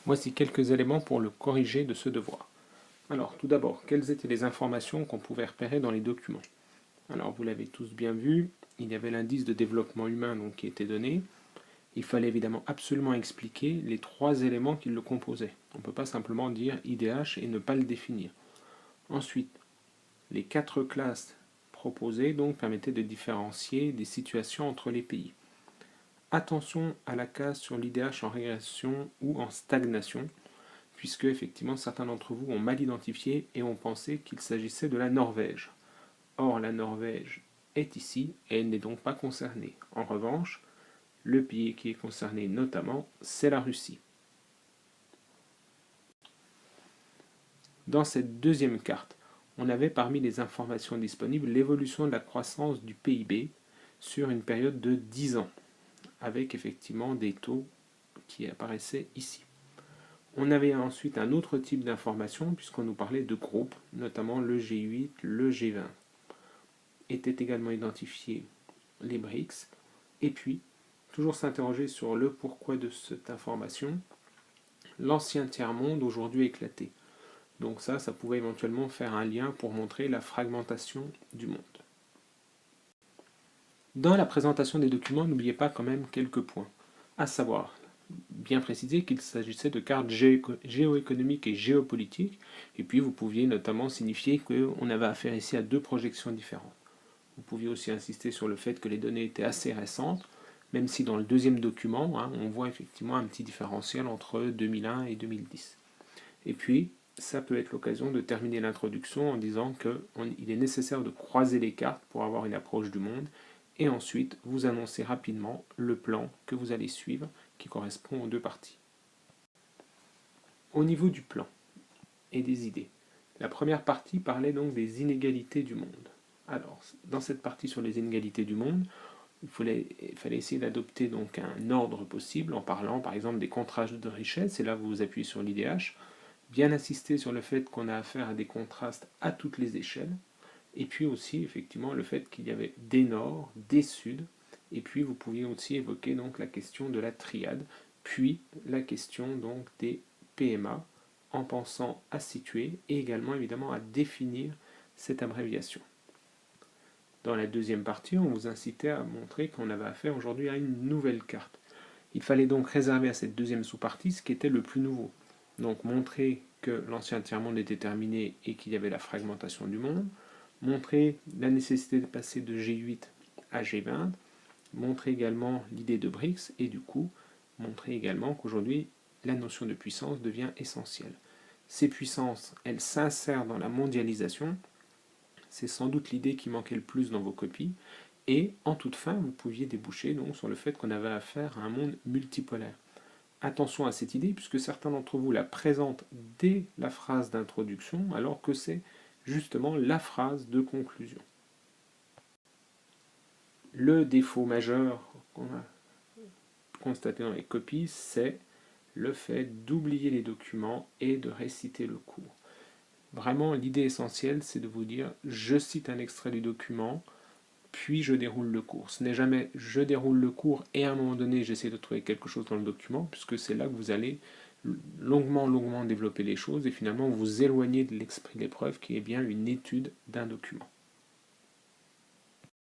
Voici quelques éléments pour le corriger de ce devoir. Alors, tout d'abord, quelles étaient les informations qu'on pouvait repérer dans les documents? Alors, vous l'avez tous bien vu, il y avait l'indice de développement humain donc, qui était donné. Il fallait évidemment absolument expliquer les 3 éléments qui le composaient. On ne peut pas simplement dire IDH et ne pas le définir. Ensuite, les 4 classes proposées donc permettaient de différencier des situations entre les pays. Attention à la case sur l'IDH en régression ou en stagnation, puisque effectivement certains d'entre vous ont mal identifié et ont pensé qu'il s'agissait de la Norvège. Or, la Norvège est ici et elle n'est donc pas concernée. En revanche, le pays qui est concerné notamment, c'est la Russie. Dans cette deuxième carte, on avait parmi les informations disponibles l'évolution de la croissance du PIB sur une période de 10 ans, avec effectivement des taux qui apparaissaient ici. On avait ensuite un autre type d'information puisqu'on nous parlait de groupes, notamment le G8, le G20. Étaient également identifiés les BRICS, et puis, toujours s'interroger sur le pourquoi de cette information, l'ancien tiers-monde aujourd'hui éclaté. Donc ça pouvait éventuellement faire un lien pour montrer la fragmentation du monde. Dans la présentation des documents, n'oubliez pas quand même quelques points, à savoir, bien préciser qu'il s'agissait de cartes géoéconomiques et géopolitiques, et puis vous pouviez notamment signifier qu'on avait affaire ici à 2 projections différentes. Vous pouviez aussi insister sur le fait que les données étaient assez récentes, même si dans le deuxième document, on voit effectivement un petit différentiel entre 2001 et 2010. Et puis, ça peut être l'occasion de terminer l'introduction en disant qu'il est nécessaire de croiser les cartes pour avoir une approche du monde, et ensuite vous annoncer rapidement le plan que vous allez suivre qui correspond aux 2 parties. Au niveau du plan et des idées, la première partie parlait donc des inégalités du monde. Alors, dans cette partie sur les inégalités du monde, il fallait essayer d'adopter donc un ordre possible en parlant par exemple des contrastes de richesse, et là vous vous appuyez sur l'IDH, bien insister sur le fait qu'on a affaire à des contrastes à toutes les échelles, et puis aussi effectivement le fait qu'il y avait des nords, des suds, et puis vous pouviez aussi évoquer donc la question de la triade, puis la question donc des PMA, en pensant à situer et également évidemment à définir cette abréviation. Dans la deuxième partie, on vous incitait à montrer qu'on avait affaire aujourd'hui à une nouvelle carte. Il fallait donc réserver à cette deuxième sous-partie ce qui était le plus nouveau. Donc montrer que l'ancien tiers-monde était terminé et qu'il y avait la fragmentation du monde, montrer la nécessité de passer de G8 à G20, montrer également l'idée de BRICS et du coup montrer également qu'aujourd'hui la notion de puissance devient essentielle. Ces puissances, elles s'insèrent dans la mondialisation, c'est sans doute l'idée qui manquait le plus dans vos copies, et en toute fin, vous pouviez déboucher donc sur le fait qu'on avait affaire à un monde multipolaire. Attention à cette idée, puisque certains d'entre vous la présentent dès la phrase d'introduction, alors que c'est justement la phrase de conclusion. Le défaut majeur qu'on a constaté dans les copies, c'est le fait d'oublier les documents et de réciter le cours. Vraiment, l'idée essentielle, c'est de vous dire, je cite un extrait du document, puis je déroule le cours. Ce n'est jamais je déroule le cours et à un moment donné j'essaie de trouver quelque chose dans le document, puisque c'est là que vous allez longuement développer les choses et finalement vous éloigner de l'esprit de l'épreuve qui est bien une étude d'un document.